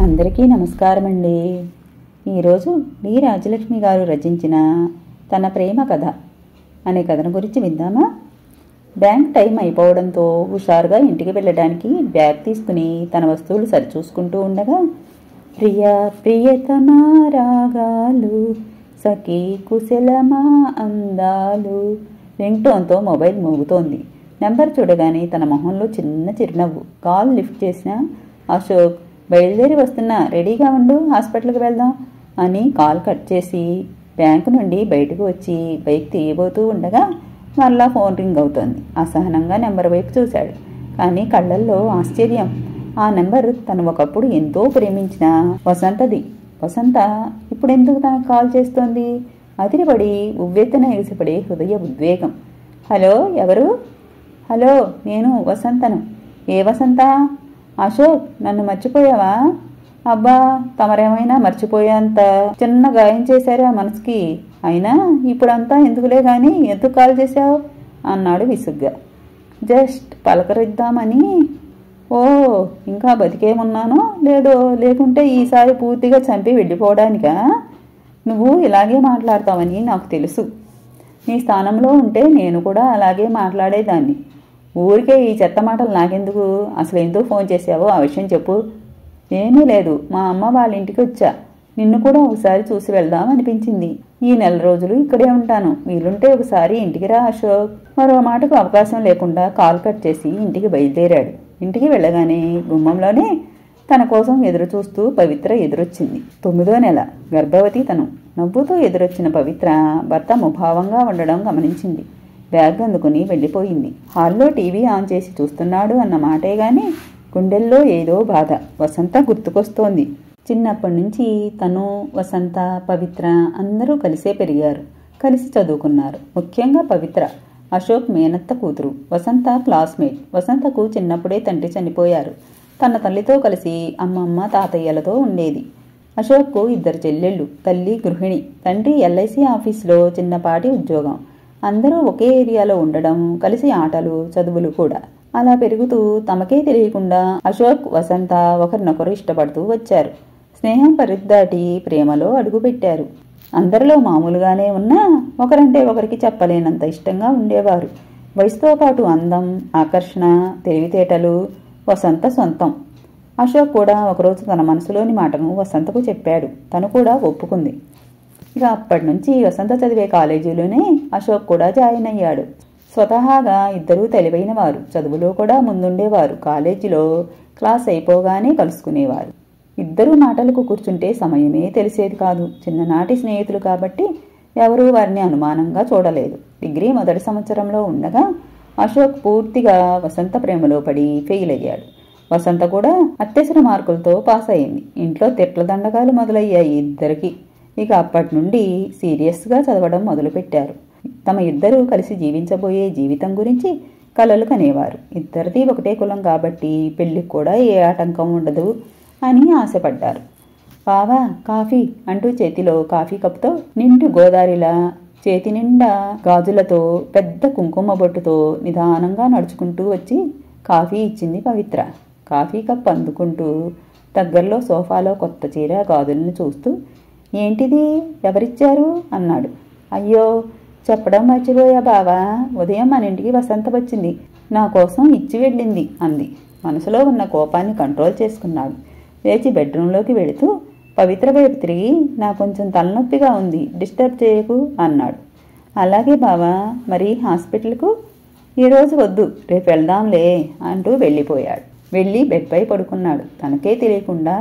అందరికీ నమస్కారం అండి. ఈరోజు డి రాజలక్ష్మి గారు రచించిన తన ప్రేమ కథ అనే కథను గురించి విందామా? బ్యాంక్ టైం అయిపోవడంతో హుషారుగా ఇంటికి వెళ్ళడానికి బ్యాగ్ తీసుకుని తన వస్తువులు సరిచూసుకుంటూ ఉండగా ప్రియతమా రాగాలు సఖీ కుశలమా అందాలు రింగ్టోన్తో మొబైల్ మోగుతోంది. నెంబర్ చూడగానే తన మొహంలో చిన్న చిరునవ్వు. కాల్ లిఫ్ట్ చేసిన అశోక్, బయలుదేరి వస్తున్నా, రెడీగా ఉండు, హాస్పిటల్కి వెళ్దాం అని కాల్ కట్ చేసి బ్యాంకు నుండి బయటకు వచ్చి బైక్ తీయబోతూ ఉండగా మరలా ఫోన్ రింగ్ అవుతోంది. అసహనంగా నెంబర్ వైపు చూశాడు. కానీ కళ్ళల్లో ఆశ్చర్యం. ఆ నెంబర్ తను ఒకప్పుడు ఎంతో ప్రేమించిన వసంతది. వసంత ఇప్పుడెందుకు తనకు కాల్ చేస్తోంది? అదిరిపడి ఉవ్వెత్తున ఎగిసిపడే హృదయ ఉద్వేగం. హలో, ఎవరు? హలో, నేను వసంతను. ఏ వసంత? అశోక్, నన్ను మర్చిపోయావా? అబ్బా, తమరేమైనా మర్చిపోయేంత చిన్న గాయం చేశారా మనసుకి? అయినా ఇప్పుడంతా ఎందుకులే గాని ఎందుకు కాల్ చేశావు అన్నాడు విసుగ్గా. జస్ట్ పలకరిద్దామని. ఓ, ఇంకా బతికేమున్నానో లేదో, లేకుంటే ఈసారి పూర్తిగా చంపి వెళ్ళిపోవడానికా? నువ్వు ఇలాగే మాట్లాడతావని నాకు తెలుసు. నీ స్థానంలో ఉంటే నేను కూడా అలాగే మాట్లాడేదాన్ని. ఊరికే ఈ చెత్త మాటలు నాకెందుకు? అసలు ఎందుకు ఫోన్ చేసావో ఆ విషయం చెప్పు. ఏమీ లేదు, మా అమ్మ వాళ్ళ ఇంటికి వచ్చా. నిన్ను కూడా ఒకసారి చూసి వెళ్దాం అనిపించింది. ఈ నెల రోజులు ఇక్కడే ఉంటాను. వీలుంటే ఒకసారి ఇంటికి రా అశోక్. మరో మాటకు అవకాశం లేకుండా కాల్ కట్ చేసి ఇంటికి బయలుదేరాడు. ఇంటికి వెళ్ళగానే గుమ్మంలోనే తన కోసం ఎదురు చూస్తూ పవిత్ర ఎదురొచ్చింది. 9వ నెల, గర్భవతి తను. నవ్వుతూ ఎదురొచ్చిన పవిత్ర భర్త ముభావంగా ఉండడం గమనించింది. బ్యాగ్ అందుకుని వెళ్ళిపోయింది. హాల్లో టీవీ ఆన్ చేసి చూస్తున్నాడు అన్న మాటే గాని గుండెల్లో ఏదో బాధ. వసంత గుర్తుకొస్తోంది. చిన్నప్పటి నుంచి తను, వసంత, పవిత్ర అందరూ కలిసే పెరిగారు, కలిసి చదువుకున్నారు. ముఖ్యంగా పవిత్ర అశోక్ మేనత్త కూతురు. వసంత క్లాస్మేట్. వసంతకు చిన్నప్పుడే తండ్రి చనిపోయారు. తన తల్లితో కలిసి అమ్మమ్మ, తాతయ్యలతో ఉండేది. అశోక్కు 2 చెల్లెళ్ళు. తల్లి గృహిణి, తండ్రి ఎల్ఐసి ఆఫీసులో చిన్నపాటి ఉద్యోగం. అందరూ ఒకే ఏరియాలో ఉండడం, కలిసి ఆటలు, చదువులు కూడా. అలా పెరుగుతూ తమకే తెలియకుండా అశోక్, వసంత ఒకరినొకరు ఇష్టపడుతూ వచ్చారు. స్నేహం పరిధిదాటి ప్రేమలో అడుగుపెట్టారు. అందరిలో మామూలుగానే ఉన్నా ఒకరంటే ఒకరికి చెప్పలేనంత ఇష్టంగా ఉండేవారు. వయసుతో పాటు అందం, ఆకర్షణ, తెలివితేటలు వసంత సొంతం. అశోక్ కూడా ఒకరోజు తన మనసులోని మాటను వసంతకు చెప్పాడు. తను కూడా ఒప్పుకుంది. ఇక అప్పటి నుంచి వసంత చదివే కాలేజీలోనే అశోక్ కూడా జాయిన్ అయ్యాడు. స్వతహాగా ఇద్దరూ తెలివైన వారు. చదువులో కూడా ముందుండేవారు. కాలేజీలో క్లాస్ అయిపోగానే కలుసుకునేవారు. ఇద్దరూ మాటలకు కూర్చుంటే సమయమే తెలిసేది కాదు. చిన్ననాటి స్నేహితులు కాబట్టి ఎవరూ వారిని అనుమానంగా చూడలేదు. డిగ్రీ మొదటి సంవత్సరంలో ఉండగా అశోక్ పూర్తిగా వసంత ప్రేమలో పడి ఫెయిల్ అయ్యాడు. వసంత కూడా అత్యవసర మార్కులతో పాస్ అయింది. ఇంట్లో తిట్ల దండకాలు మొదలయ్యాయి ఇద్దరికి. ఇక అప్పటి నుండి సీరియస్గా చదవడం మొదలుపెట్టారు. తమ ఇద్దరూ కలిసి జీవించబోయే జీవితం గురించి కలలు కనేవారు. ఇద్దరిది ఒకటే కులం కాబట్టి పెళ్లికి కూడా ఏ ఆటంకం ఉండదు అని ఆశపడ్డారు. బావా, కాఫీ అంటూ చేతిలో కాఫీ కప్తో నిండు గోదారిలా చేతి నిండా గాజులతో పెద్ద కుంకుమ బొట్టుతో నిదానంగా నడుచుకుంటూ వచ్చి కాఫీ ఇచ్చింది పవిత్ర. కాఫీ కప్ అందుకుంటూ దగ్గరలో సోఫాలో కొత్త చీర, గాజులను చూస్తూ, ఏంటిది, ఎవరిచ్చారు అన్నాడు. అయ్యో, చెప్పడం మర్చిపోయా బావా, ఉదయం మన ఇంటికి వసంత వచ్చింది, నా కోసం ఇచ్చి వెళ్ళింది అంది. మనసులో ఉన్న కోపాన్ని కంట్రోల్ చేసుకున్నాడు. లేచి బెడ్రూంలోకి వెళుతూ పవిత్ర వైపు తిరిగి, నా కొంచెం తలనొప్పిగా ఉంది, డిస్టర్బ్ చేయకు అన్నాడు. అలాగే బావా, మరి హాస్పిటల్కు? ఈరోజు వద్దు, రేపు వెళ్దాంలే అంటూ వెళ్ళిపోయాడు. వెళ్ళి బెడ్పై పడుకున్నాడు. తనకే తెలియకుండా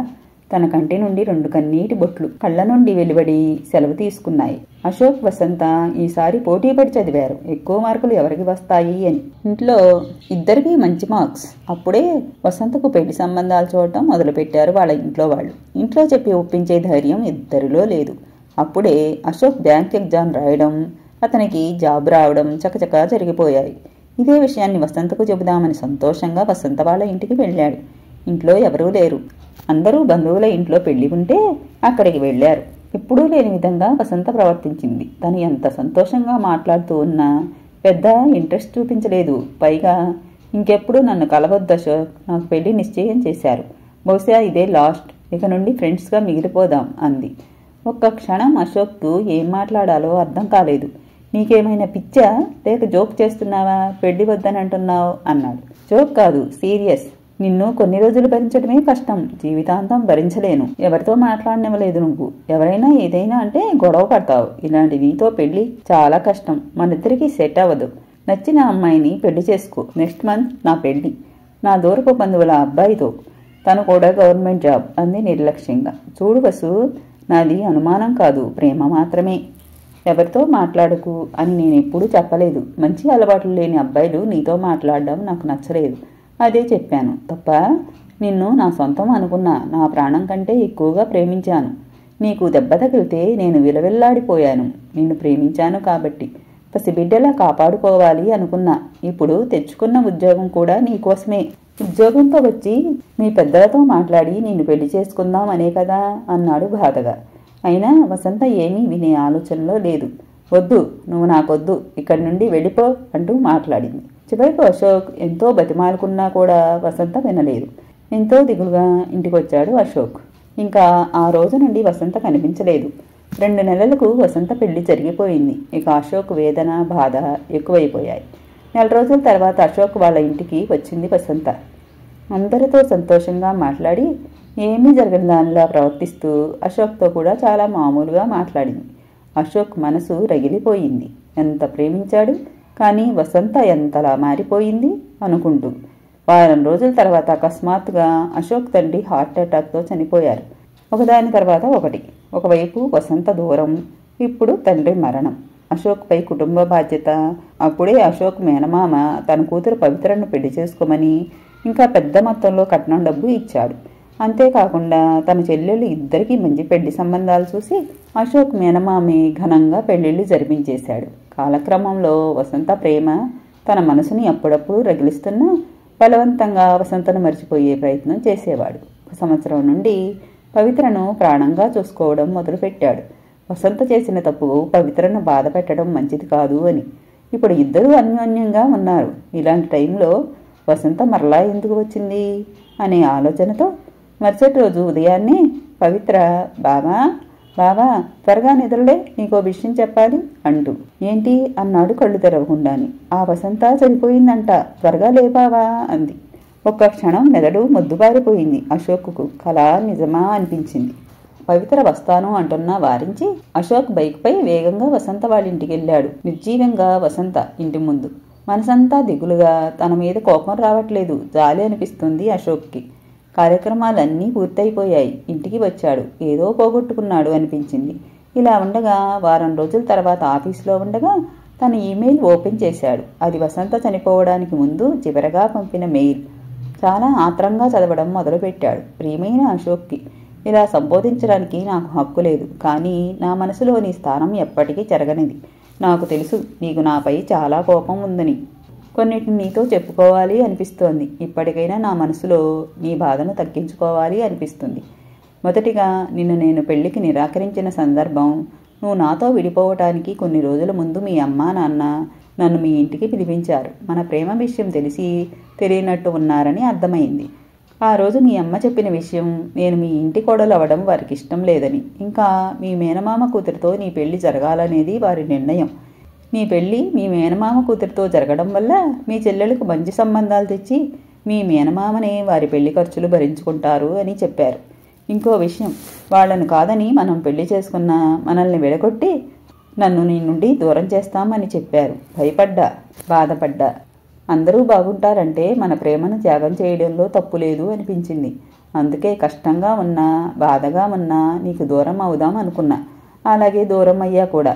తన కంటి నుండి 2 కన్నీటి బొట్లు కళ్ళ నుండి వెలువడి సెలవు తీసుకున్నాయి. అశోక్, వసంత ఈసారి పోటీపడి చదివారు. ఎక్కువ మార్కులు ఎవరికి వస్తాయి అని. ఇంట్లో ఇద్దరికీ మంచి మార్క్స్. అప్పుడే వసంతకు పెళ్లి సంబంధాలు చూడటం మొదలుపెట్టారు వాళ్ళ ఇంట్లో వాళ్ళు. ఇంట్లో చెప్పి ఒప్పించే ధైర్యం ఇద్దరిలో లేదు. అప్పుడే అశోక్ బ్యాంక్ ఎగ్జామ్ రాయడం, అతనికి జాబ్ రావడం చకచకా జరిగిపోయాయి. ఇదే విషయాన్ని వసంతకు చెబుదామని సంతోషంగా వసంత వాళ్ళ ఇంటికి వెళ్ళాడు. ఇంట్లో ఎవరూ లేరు. అందరూ బంధువుల ఇంట్లో పెళ్లి ఉంటే అక్కడికి వెళ్ళారు. ఎప్పుడూ లేని విధంగా వసంత ప్రవర్తించింది. తను ఎంత సంతోషంగా మాట్లాడుతూ ఉన్నా పెద్ద ఇంట్రెస్ట్ చూపించలేదు. పైగా ఇంకెప్పుడు నన్ను కలవద్దు అశోక్, నాకు పెళ్లి నిశ్చయం చేశారు, బహుశా ఇదే లాస్ట్ ఇక నుండి ఫ్రెండ్స్గా మిగిలిపోదాం అంది. ఒక్క క్షణం అశోక్కు ఏం మాట్లాడాలో అర్థం కాలేదు. నీకేమైనా పిచ్చా, లేక జోక్ చేస్తున్నావా, పెళ్లి వద్దనంటున్నావు అన్నాడు. జోక్ కాదు, సీరియస్. నిన్ను కొన్ని రోజులు భరించడమే కష్టం, జీవితాంతం భరించలేను. ఎవరితో మాట్లాడనివ్వలేదు నువ్వు. ఎవరైనా ఏదైనా అంటే గొడవ పడతావు. ఇలాంటి నీతో పెళ్లి చాలా కష్టం, మనిద్దరికీ సెట్ అవ్వదు. నచ్చిన అమ్మాయిని పెళ్లి చేసుకో. నెక్స్ట్ మంత్ నా పెళ్లి, నా దూరపు బంధువుల అబ్బాయితో. తను కూడా గవర్నమెంట్ జాబ్ అంది నిర్లక్ష్యంగా. చూడు వసు, నాది అనుమానం కాదు, ప్రేమ మాత్రమే. ఎవరితో మాట్లాడకు అని నేనెప్పుడూ చెప్పలేదు. మంచి అలవాట్లు లేని అబ్బాయిలు నీతో మాట్లాడడం నాకు నచ్చలేదు, అదే చెప్పాను తప్ప. నిన్ను నా సొంతం అనుకున్నా, నా ప్రాణం కంటే ఎక్కువగా ప్రేమించాను. నీకు దెబ్బ తగిలితే నేను విలవిల్లాడిపోయాను. నిన్ను ప్రేమించాను కాబట్టి పసిబిడ్డలా కాపాడుకోవాలి అనుకున్నా. ఇప్పుడు తెచ్చుకున్న ఉద్యోగం కూడా నీకోసమే. ఉద్యోగంతో వచ్చి మీ పెద్దలతో మాట్లాడి నిన్ను పెళ్లి చేసుకుందాం అనే కదా అన్నాడు బాధగా. అయినా వసంత ఏమీ వినే ఆలోచనలో లేదు. వద్దు, నువ్వు నాకొద్దు, ఇక్కడి నుండి వెళ్ళిపో అంటూ మాట్లాడింది. చివరికి అశోక్ ఎంతో బతిమాలుకున్నా కూడా వసంత వినలేదు. ఎంతో దిగులుగా ఇంటికొచ్చాడు అశోక్. ఇంకా ఆ రోజు నుండి వసంత కనిపించలేదు. 2 నెలలకు వసంత పెళ్లి జరిగిపోయింది. ఇక అశోక్ వేదన, బాధ ఎక్కువైపోయాయి. 4 రోజుల తర్వాత అశోక్ వాళ్ళ ఇంటికి వచ్చింది వసంత. అందరితో సంతోషంగా మాట్లాడి ఏమీ జరగని దానిలా ప్రవర్తిస్తూ అశోక్తో కూడా చాలా మామూలుగా మాట్లాడింది. అశోక్ మనసు రగిలిపోయింది. ఎంత ప్రేమించాడు, కానీ వసంత ఎంతలా మారిపోయింది అనుకుంటూ. వారం రోజుల తర్వాత అకస్మాత్తుగా అశోక్ తండ్రి హార్ట్ అటాక్తో చనిపోయారు. ఒకదాని తర్వాత ఒకటి. ఒకవైపు వసంత దూరం, ఇప్పుడు తండ్రి మరణం. అశోక్పై కుటుంబ బాధ్యత. అప్పుడే అశోక్ మేనమామ తన కూతురు పవిత్రను పెళ్లి చేసుకోమని ఇంకా పెద్ద మొత్తంలో కట్నం డబ్బు ఇచ్చాడు. అంతేకాకుండా తన చెల్లెళ్ళు ఇద్దరికీ మంచి పెళ్లి సంబంధాలు చూసి అశోక్ మేనమామే ఘనంగా పెళ్లిళ్లు జరిపించేశాడు. కాలక్రమంలో వసంత ప్రేమ తన మనసుని అప్పుడప్పుడు రగిలిస్తున్నా బలవంతంగా వసంతను మర్చిపోయే ప్రయత్నం చేసేవాడు. 1 సంవత్సరం నుండి పవిత్రను ప్రాణంగా చూసుకోవడం మొదలుపెట్టాడు. వసంత చేసిన తప్పు పవిత్రను బాధ పెట్టడం మంచిది కాదు అని. ఇప్పుడు ఇద్దరూ అన్యోన్యంగా ఉన్నారు. ఇలాంటి టైంలో వసంత మరలా ఎందుకు వచ్చింది అనే ఆలోచనతో మరుసటి రోజు ఉదయాన్నే పవిత్ర, బావా బావా త్వరగా నిద్రలే, నీకో విషయం చెప్పాలి అంటూ. ఏంటి అన్నాడు కళ్ళు తెరవకుండాని. ఆ వసంత చనిపోయిందంట, త్వరగా లేపావా అంది. ఒక్క క్షణం మెదడు మొద్దుబారిపోయింది. అశోక్కు కళ నిజమా అనిపించింది. పవిత్ర వస్తాను అంటున్నా వారించి అశోక్ బైక్పై వేగంగా వసంత వాళ్ళింటికి వెళ్ళాడు. నిర్జీవంగా వసంత ఇంటి ముందు. మనసంతా దిగులుగా, తన మీద కోపం రావట్లేదు, జాలి అనిపిస్తుంది అశోక్కి. కార్యక్రమాలన్నీ పూర్తయిపోయాయి. ఇంటికి వచ్చాడు. ఏదో పోగొట్టుకున్నాడు అనిపించింది. ఇలా ఉండగా వారం రోజుల తర్వాత ఆఫీసులో ఉండగా తన ఈమెయిల్ ఓపెన్ చేశాడు. అది వసంత చనిపోవడానికి ముందు చివరగా పంపిన మెయిల్. చాలా ఆత్రంగా చదవడం మొదలుపెట్టాడు. ప్రియమైన అశోక్కి, ఇలా సంబోధించడానికి నాకు హక్కు లేదు, కానీ నా మనసులో నీ స్థానం ఎప్పటికీ చెరగనిది. నాకు తెలుసు నీకు నాపై చాలా కోపం ఉందని. కొన్నిటిని నీతో చెప్పుకోవాలి అనిపిస్తోంది. ఇప్పటికైనా నా మనసులో నీ బాధను తగ్గించుకోవాలి అనిపిస్తుంది. మొదటిగా నిన్ను నేను పెళ్లికి నిరాకరించిన సందర్భం, నువ్వు నాతో విడిపోవటానికి కొన్ని రోజుల ముందు మీ అమ్మా నాన్న నన్ను మీ ఇంటికి పిలిపించారు. మన ప్రేమ విషయం తెలిసి తెలియనట్టు ఉన్నారని అర్థమైంది. ఆ రోజు మీ అమ్మ చెప్పిన విషయం, నేను మీ ఇంటి కోడలు అవ్వడం వారికి ఇష్టం లేదని, ఇంకా మీ మేనమామ కూతురితో నీ పెళ్లి జరగాలనేది వారి నిర్ణయం. నీ పెళ్లి మీ మేనమామ కూతురితో జరగడం వల్ల మీ చెల్లెలకు మంచి సంబంధాలు తెచ్చి మీ మేనమామనే వారి పెళ్లి ఖర్చులు భరించుకుంటారు అని చెప్పారు. ఇంకో విషయం, వాళ్లను కాదని మనం పెళ్లి చేసుకున్నా మనల్ని విడగొట్టి నన్ను నీ నుండి దూరం చేస్తామని చెప్పారు. భయపడ్డా, బాధపడ్డా. అందరూ బాగుంటారంటే మన ప్రేమను త్యాగం చేయడంలో తప్పు లేదు అనిపించింది. అందుకే కష్టంగా ఉన్నా, బాధగా ఉన్నా నీకు దూరం అవుదాం అనుకున్నా. అలాగే దూరం అయ్యా కూడా.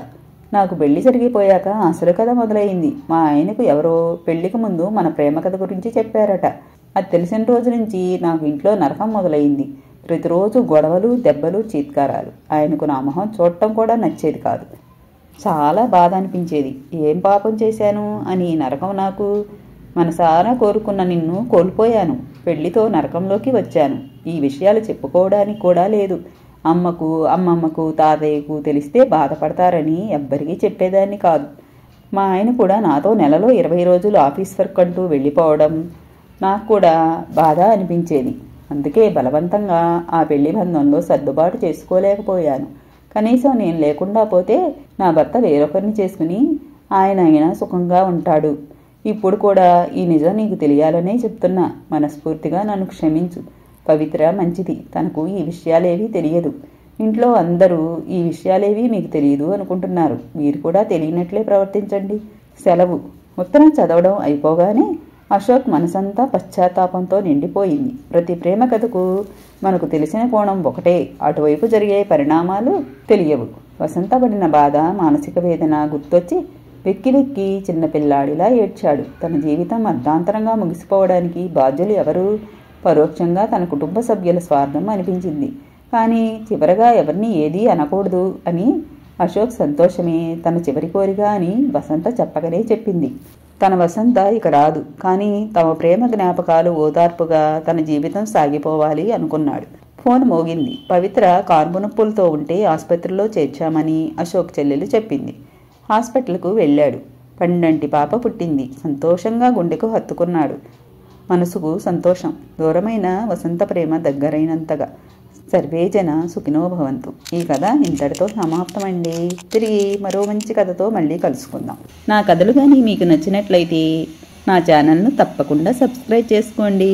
నాకు పెళ్లి జరిగిపోయాక అసలు కథ మొదలైంది. మా ఆయనకు ఎవరో పెళ్లికి ముందు మన ప్రేమ కథ గురించి చెప్పారట. అది తెలిసిన రోజు నుంచి నాకు ఇంట్లో నరకం మొదలైంది. ప్రతిరోజు గొడవలు, దెబ్బలు, చీత్కారాలు. ఆయనకు నా మొహం చూడటం కూడా నచ్చేది కాదు. చాలా బాధ అనిపించేది. ఏం పాపం చేశాను అని నరకం నాకు. మనసారా కోరుకున్న నిన్ను కోల్పోయాను. పెళ్లితో నరకంలోకి వచ్చాను. ఈ విషయాలు చెప్పుకోవడానికి కూడా లేదు. అమ్మకు, అమ్మమ్మకు, తాతయ్యకు తెలిస్తే బాధపడతారని ఎవ్వరికీ చెప్పేదాన్ని కాదు. మా ఆయన కూడా నాతో నెలలో 20 రోజులు ఆఫీస్ వర్క్ అంటూ వెళ్ళిపోవడం నాకు కూడా బాధ అనిపించేది. అందుకే బలవంతంగా ఆ పెళ్లి బంధంలో సర్దుబాటు చేసుకోలేకపోయాను. కనీసం నేను లేకుండా పోతే నా భర్త వేరొకరిని చేసుకుని ఆయన సుఖంగా ఉంటాడు. ఇప్పుడు కూడా ఈ నిజం నీకు తెలియాలనే చెప్తున్నా. మనస్ఫూర్తిగా నన్ను క్షమించు. పవిత్ర మంచిది. తనకు ఈ విషయాలేవీ తెలియదు. ఇంట్లో అందరూ ఈ విషయాలేవీ మీకు తెలియదు అనుకుంటున్నారు. మీరు కూడా తెలియనట్లే ప్రవర్తించండి. సెలవు. ఉత్తరం చదవడం అయిపోగానే అశోక్ మనసంతా పశ్చాత్తాపంతో నిండిపోయింది. ప్రతి ప్రేమ కథకు మనకు తెలిసిన కోణం ఒకటే, అటువైపు జరిగే పరిణామాలు తెలియవు. వసంత పడిన బాధ, మానసిక వేదన గుర్తొచ్చి వెక్కి వెక్కి చిన్నపిల్లాడిలా ఏడ్చాడు. తన జీవితం అర్ధాంతరంగా ముగిసిపోవడానికి బాధ్యులు ఎవరు? పరోక్షంగా తన కుటుంబ సభ్యుల స్వార్థం అనిపించింది. కానీ చివరగా ఎవరిని ఏదీ అనకూడదు అని అశోక్ సంతోషమే తన చివరి కోరిక అని వసంత చెప్పకనే చెప్పింది. తన వసంత ఇక రాదు, కానీ తమ ప్రేమ జ్ఞాపకాలు ఓదార్పుగా తన జీవితం సాగిపోవాలి అనుకున్నాడు. ఫోన్ మోగింది. పవిత్ర కాన్పు నొప్పులతో ఉంటే ఆసుపత్రిలో చేర్చామని అశోక్ చెల్లెలు చెప్పింది. హాస్పిటల్కు వెళ్ళాడు. పండంటి పాప పుట్టింది. సంతోషంగా గుండెకు హత్తుకున్నాడు. మనసుకు సంతోషం. దూరమైన వసంత ప్రేమ దగ్గరైనంతగా. సర్వేజన సుఖినో భవంతు. ఈ కథ ఇంతటితో సమాప్తమండి. తిరిగి మరో మంచి కథతో మళ్ళీ కలుసుకుందాం. నా కథలు కానీ మీకు నచ్చినట్లయితే నా ఛానల్ను తప్పకుండా సబ్స్క్రైబ్ చేసుకోండి.